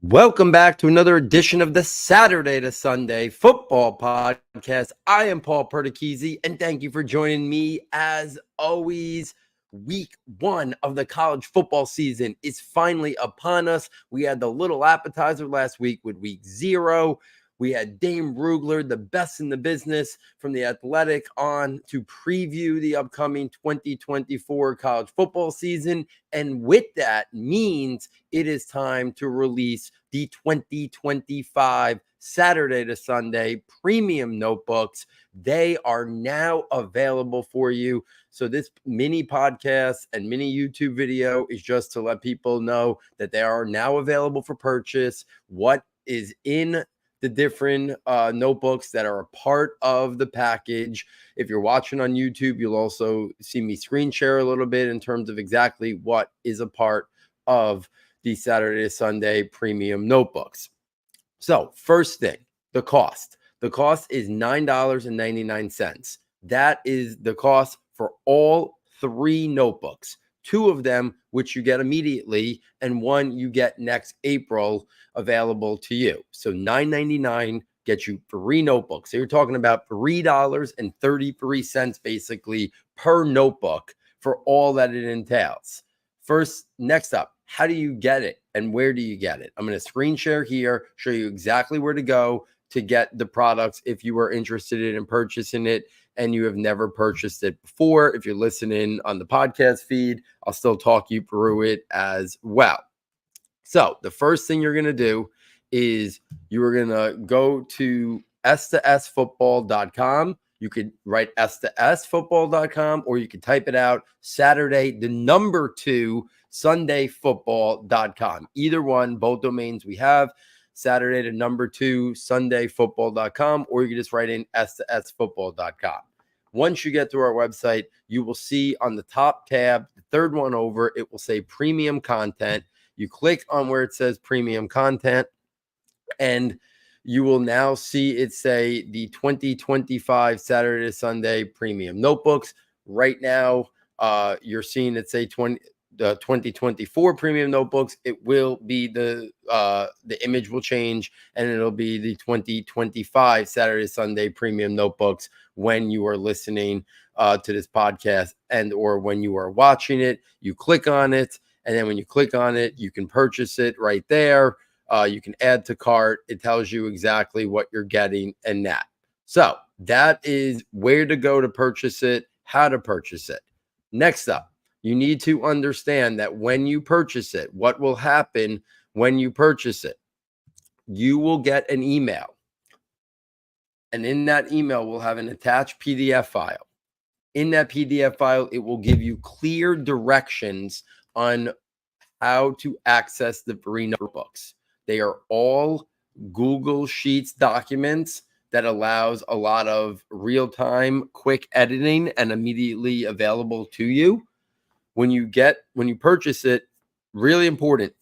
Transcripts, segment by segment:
Welcome back to another edition of the Saturday to Sunday Football Podcast. I am Paul Perticchese, and thank you for joining me. As always, week one of the college football season is finally upon us. We had the little appetizer last week with week 0. We had Dame Rugler, the best in the business from The Athletic, on to preview the upcoming 2024 college football season. And with that means it is time to release the 2025 Saturday to Sunday Premium Notebooks. They are now available for you. So this mini podcast and mini YouTube video is just to let people know that they are now available for purchase. What is in the different notebooks that are a part of the package. If you're watching on YouTube, you'll also see me screen share a little bit in terms of exactly what is a part of the Saturday to Sunday Premium Notebooks. So first thing, the cost. The cost is $9.99. That is the cost for all 3 notebooks. 2 of them, which you get immediately, and 1 you get next April available to you. So $9.99 gets you 3 notebooks. So you're talking about $3.33 basically per notebook for all that it entails. First, next up, how do you get it and where do you get it? I'm going to screen share here, show you exactly where to go to get the products if you are interested in purchasing it and you have never purchased it before. If you're listening on the podcast feed, I'll still talk you through it as well. So the first thing you're going to do is you're going to go to S2SFootball.com. You could write S2SFootball.com, or you could type it out Saturday, 2 SundayFootball.com. Either one, both domains we have. Saturday, 2 SundayFootball.com, or you can just write in S2SFootball.com. Once you get to our website, you will see on the top tab, the third one over, it will say Premium Content. You click on where it says Premium Content, and you will now see it say the 2025 Saturday to Sunday Premium Notebooks. Right now, you're seeing it say 2024 Premium Notebooks. It will be the image will change, and it'll be the 2025 Saturday to Sunday Premium Notebooks when you are listening to this podcast and or when you are watching it. You click on it, and then when you click on it, you can purchase it right there. You can add to cart. It tells you exactly what you're getting and that. So that is where to go to purchase it, how to purchase it. Next up, you need to understand that when you purchase it, what will happen when you purchase it? You will get an email. And in that email, we'll have an attached PDF file. In that PDF file, it will give you clear directions on how to access the free notebooks. They are all Google Sheets documents that allows a lot of real-time, quick editing and immediately available to you. When you purchase it, really important,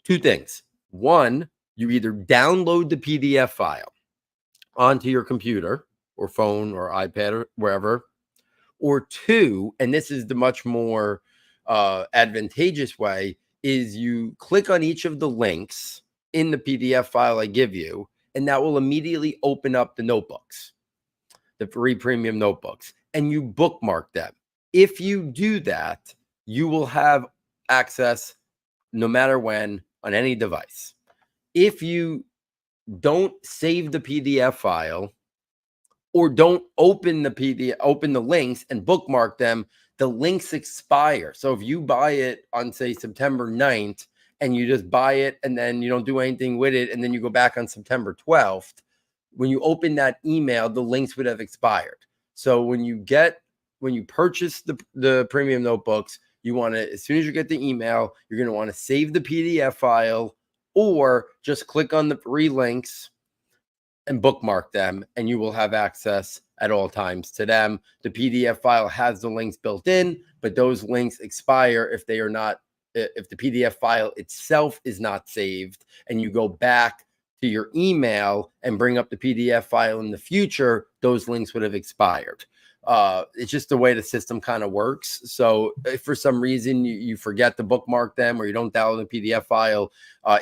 2 things. 1, you either download the PDF file onto your computer or phone or iPad or wherever, or 2, and this is the much more advantageous way, is you click on each of the links in the PDF file I give you, and that will immediately open up the notebooks, the free premium notebooks, and you bookmark them. If you do that, you will have access no matter when on any device. If you don't save the PDF file or don't open the links and bookmark them, the links expire. So if you buy it on, say, September 9th, and you just buy it and then you don't do anything with it, and then you go back on September 12th, when you open that email, the links would have expired. So when you purchase the premium notebooks, you want to, as soon as you get the email, you're going to want to save the PDF file or just click on the 3 links and bookmark them, and you will have access at all times to them. The PDF file has the links built in, but those links expire if the PDF file itself is not saved, and you go back to your email and bring up the PDF file in the future, those links would have expired. It's just the way the system kind of works. So if for some reason you forget to bookmark them or you don't download the PDF file,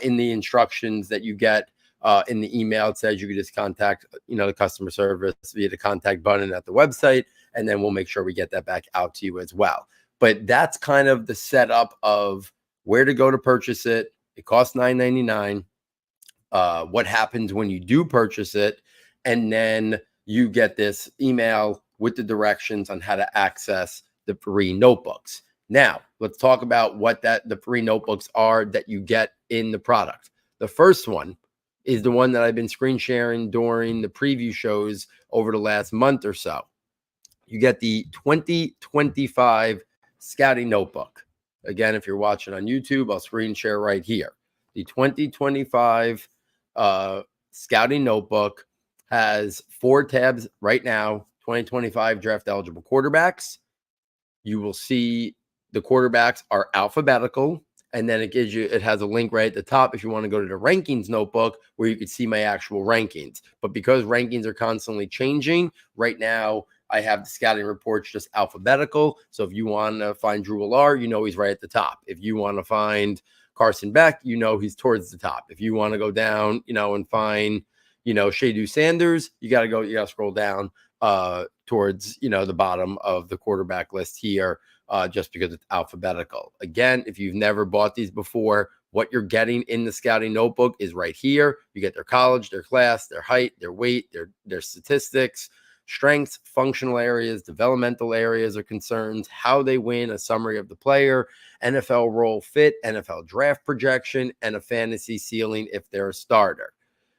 in the instructions that you get in the email, it says you can just contact, the customer service via the contact button at the website, and then we'll make sure we get that back out to you as well. But that's kind of the setup of where to go to purchase it. It costs $9.99. What happens when you do purchase it, and then you get this email with the directions on how to access the free notebooks. Now, let's talk about what the free notebooks are that you get in the product. The first one is the one that I've been screen sharing during the preview shows over the last month or so. You get the 2025 Scouting Notebook. Again, if you're watching on YouTube, I'll screen share right here. The 2025 Scouting Notebook has 4 tabs right now. 2025 draft eligible quarterbacks. You will see the quarterbacks are alphabetical, and then it has a link right at the top if you want to go to the rankings notebook where you can see my actual rankings. But because rankings are constantly changing, right now I have the scouting reports just alphabetical. So if you want to find Drew Allar, he's right at the top. If you want to find Carson Beck, he's towards the top. If you want to go down, and find, Shadu Sanders, you got to scroll down towards, the bottom of the quarterback list here, just because it's alphabetical. Again, if you've never bought these before, what you're getting in the scouting notebook is right here. You get their college, their class, their height, their weight, their statistics, strengths, functional areas, developmental areas or concerns, how they win, a summary of the player, NFL role fit, NFL draft projection, and a fantasy ceiling if they're a starter.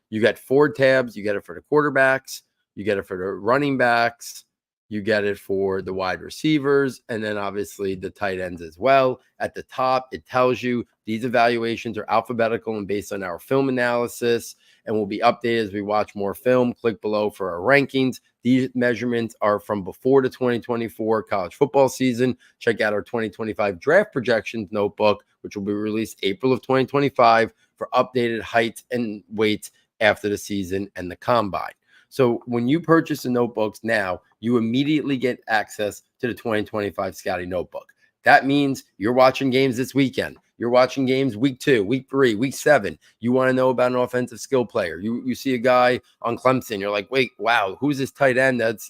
You get 4 tabs. You get it for the quarterbacks. You get it for the running backs. You get it for the wide receivers, and then obviously the tight ends as well. At the top, it tells you these evaluations are alphabetical and based on our film analysis and will be updated as we watch more film. Click below for our rankings. These measurements are from before the 2024 college football season. Check out our 2025 draft projections notebook, which will be released April of 2025 for updated height and weight after the season and the combine. So when you purchase the notebooks now, you immediately get access to the 2025 Scouting Notebook. That means you're watching games this weekend. You're watching games week 2, week 3, week 7. You want to know about an offensive skill player. You see a guy on Clemson. You're like, wait, wow, who's this tight end that's,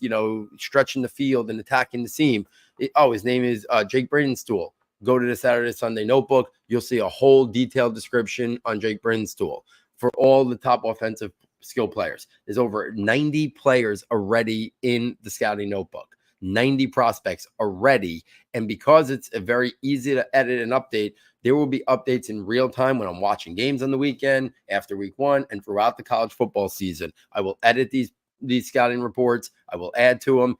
stretching the field and attacking the seam? His name is Jake Bridenstule. Go to the Saturday Sunday Notebook. You'll see a whole detailed description on Jake Bridenstule for all the top offensive skill players. There's over 90 players already in the Scouting Notebook, 90 prospects already. And because it's a very easy to edit and update, there will be updates in real time when I'm watching games on the weekend, after week 1, and throughout the college football season. I will edit these scouting reports. I will add to them.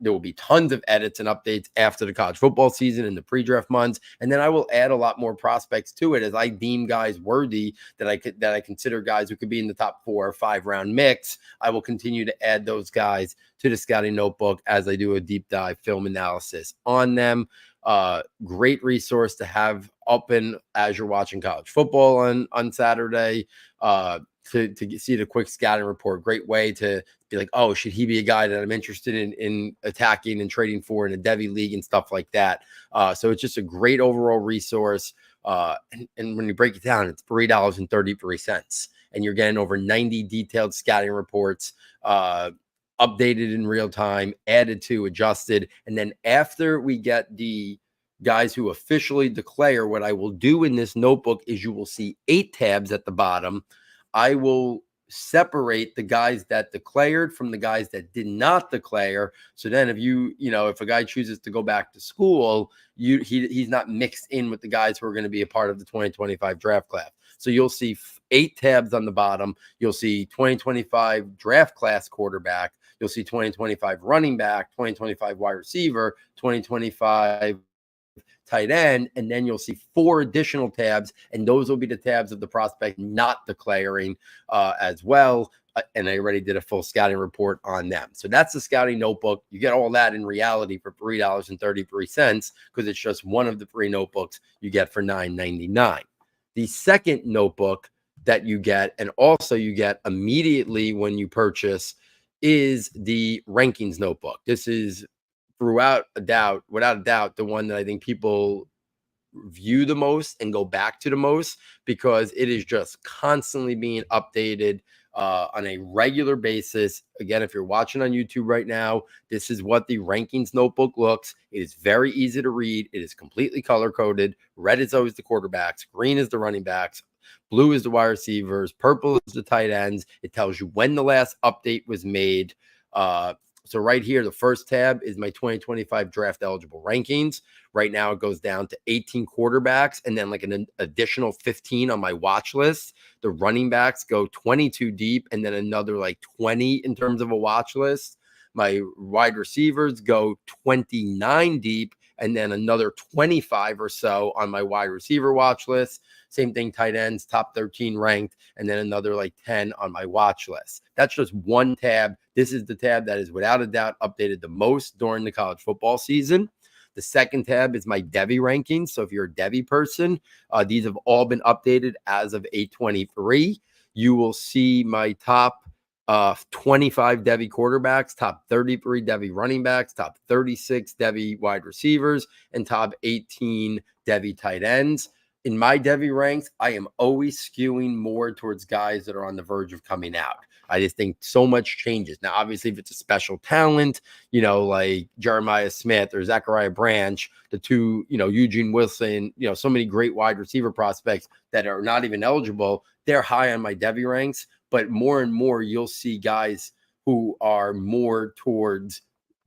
There will be tons of edits and updates after the college football season and the pre-draft months. And then I will add a lot more prospects to it as I deem guys worthy that I consider guys who could be in the top 4 or 5 round mix. I will continue to add those guys to the Scouting Notebook as I do a deep dive film analysis on them. Great resource to have open as you're watching college football on Saturday. To see the quick scouting report. Great way to be like, oh, should he be a guy that I'm interested in attacking and trading for in a Devy league and stuff like that. So it's just a great overall resource. And when you break it down, it's $3.33. And you're getting over 90 detailed scouting reports, updated in real time, added to, adjusted. And then after we get the guys who officially declare, what I will do in this notebook is you will see 8 tabs at the bottom. I will separate the guys that declared from the guys that did not declare. So then if a guy chooses to go back to school, he's not mixed in with the guys who are going to be a part of the 2025 draft class. So you'll see 8 tabs on the bottom. You'll see 2025 draft class quarterback. You'll see 2025 running back, 2025 wide receiver, 2025 tight end, and then you'll see 4 additional tabs, and those will be the tabs of the prospect not declaring as well. And I already did a full scouting report on them. So that's the Scouting Notebook. You get all that in reality for $3.33 because it's just one of the 3 notebooks you get for $9.99. The second notebook that you get, and also you get immediately when you purchase, is the Rankings Notebook. This is without a doubt, the one that I think people view the most and go back to the most, because it is just constantly being updated on a regular basis. Again, if you're watching on YouTube right now, this is what the rankings notebook looks. It is very easy to read. It is completely color coded. Red is always the quarterbacks, green is the running backs, blue is the wide receivers, purple is the tight ends. It tells you when the last update was made. So right here, the first tab is my 2025 draft eligible rankings. Right now, it goes down to 18 quarterbacks and then like an additional 15 on my watch list. The running backs go 22 deep and then another like 20 in terms of a watch list. My wide receivers go 29 deep and then another 25 or so on my wide receiver watch list. Same thing, tight ends, top 13 ranked, and then another like 10 on my watch list. That's just one tab. This is the tab that is without a doubt updated the most during the college football season. The second tab is my Devy rankings. So if you're a Devy person, these have all been updated as of 8/23. You will see my top 25 Devy quarterbacks, top 33 Devy running backs, top 36 Devy wide receivers, and top 18 Devy tight ends. In my Devy ranks, I am always skewing more towards guys that are on the verge of coming out. I just think so much changes. Now, obviously, if it's a special talent, like Jeremiah Smith or Zachariah Branch, the two, Eugene Wilson, so many great wide receiver prospects that are not even eligible, they're high on my Devy ranks. But more and more, you'll see guys who are more towards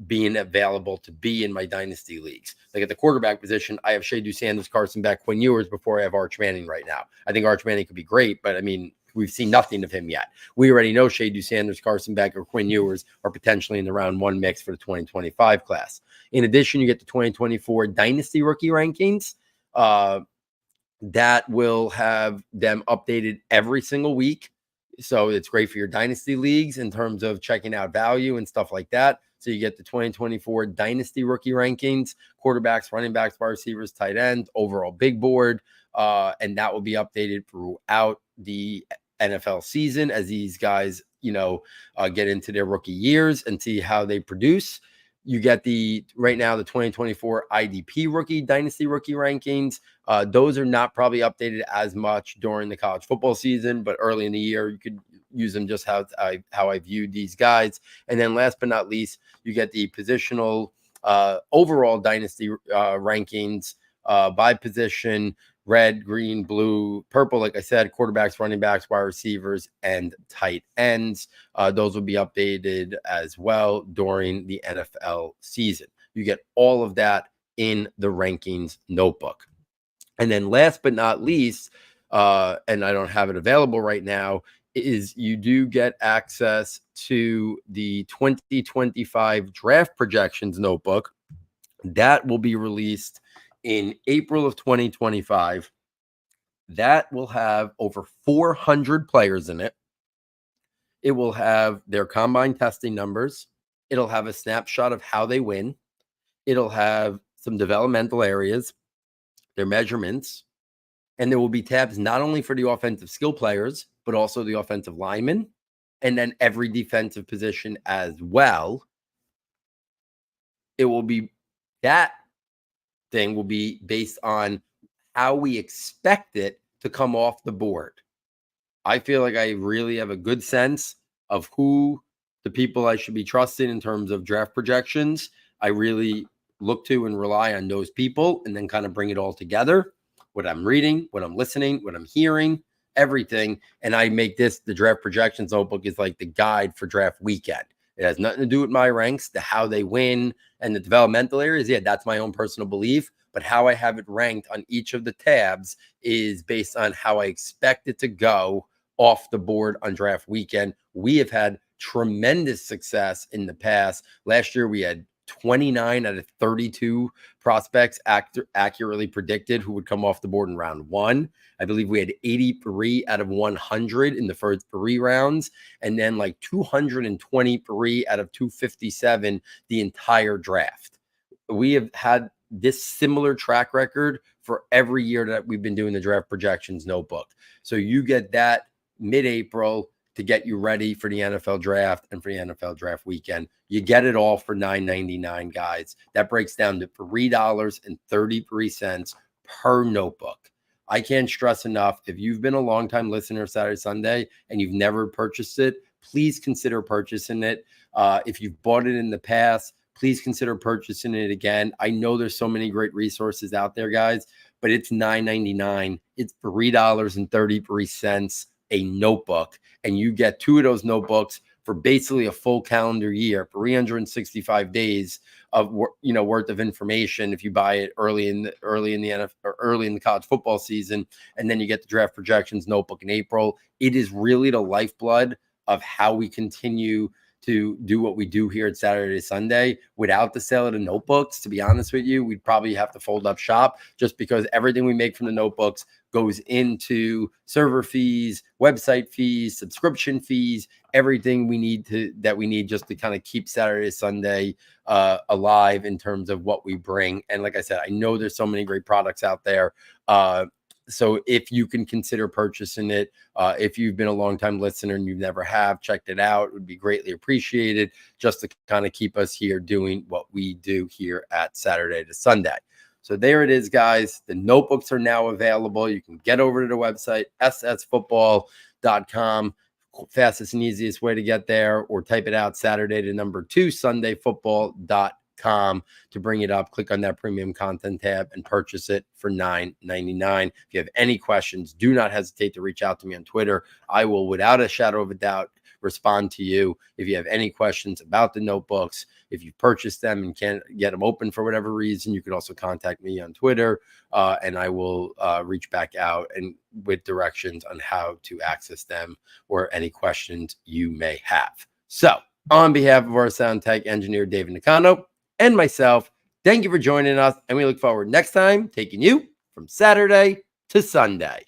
being available to be in my dynasty leagues. Like at the quarterback position, I have Shea Sanders, Carson Beck, Quinn Ewers before I have Arch Manning right now. I think Arch Manning could be great, but I mean, we've seen nothing of him yet. We already know Shea Sanders, Carson Beck, or Quinn Ewers are potentially in the round one mix for the 2025 class. In addition, you get the 2024 dynasty rookie rankings. That will have them updated every single week. So it's great for your dynasty leagues in terms of checking out value and stuff like that. So you get the 2024 dynasty rookie rankings, quarterbacks, running backs, wide receivers, tight ends, overall big board. And that will be updated throughout the NFL season as these guys, get into their rookie years and see how they produce. You get right now the 2024 IDP dynasty rookie rankings. Those are not probably updated as much during the college football season, but early in the year, you could use them just how I viewed these guys. And then last but not least, you get the positional overall dynasty rankings by position: red, green, blue, purple, like I said, quarterbacks, running backs, wide receivers, and tight ends. Those will be updated as well during the NFL season. You get all of that in the rankings notebook. And then last but not least, and I don't have it available right now, is you do get access to the 2025 draft projections notebook. That will be released in April of 2025. That will have over 400 players in it. It will have their combine testing numbers. It'll have a snapshot of how they win. It'll have some developmental areas, their measurements, and there will be tabs not only for the offensive skill players, but also the offensive linemen, and then every defensive position as well. It will be that thing will be based on how we expect it to come off the board. I feel like I really have a good sense of who the people I should be trusting in terms of draft projections. I really look to and rely on those people and then kind of bring it all together. What I'm reading, what I'm listening, what I'm hearing, everything. And I make this, the draft projections notebook is like the guide for draft weekend. It has nothing to do with my ranks, the how they win and the developmental areas. Yeah, that's my own personal belief. But how I have it ranked on each of the tabs is based on how I expect it to go off the board on draft weekend. We have had tremendous success in the past. Last year, we had 29 out of 32 prospects accurately predicted who would come off the board in round one. I believe we had 83 out of 100 in the first 3 rounds, and then like 223 out of 257 the entire draft. We have had this similar track record for every year that we've been doing the draft projections notebook. So you get that mid-April to get you ready for the NFL draft and for the NFL draft weekend. You get it all for $9.99, guys. That breaks down to $3.33 per notebook. I can't stress enough, if you've been a longtime listener of Saturday Sunday and you've never purchased it, please consider purchasing it. If you've bought it in the past, please consider purchasing it again. I know there's so many great resources out there, guys, but it's $9.99. It's $3.33 a notebook, and you get 2 of those notebooks for basically a full calendar year, 365 days of worth of information if you buy it early in the NFL or early in the college football season, and then you get the draft projections notebook in April. It is really the lifeblood of how we continue to do what we do here at Saturday Sunday. Without the sale of the notebooks, to be honest with you, we'd probably have to fold up shop, just because everything we make from the notebooks goes into server fees, website fees, subscription fees, everything we need just to kind of keep Saturday Sunday alive in terms of what we bring. And like I said, I know there's so many great products out there. So if you can consider purchasing it, if you've been a longtime listener and you've never checked it out, it would be greatly appreciated, just to kind of keep us here doing what we do here at Saturday to Sunday. So there it is, guys. The notebooks are now available. You can get over to the website, ssfootball.com. Fastest and easiest way to get there, or type it out, Saturday to number 2, sundayfootball.com, to bring it up. Click on that premium content tab and purchase it for $9.99. If you have any questions, do not hesitate to reach out to me on Twitter. I will, without a shadow of a doubt, respond to you. If you have any questions about the notebooks, if you purchased them and can't get them open for whatever reason, you can also contact me on Twitter, and I will reach back out and with directions on how to access them or any questions you may have. So on behalf of our sound tech engineer, David Nicano, and myself, thank you for joining us, and we look forward next time taking you from Saturday to Sunday.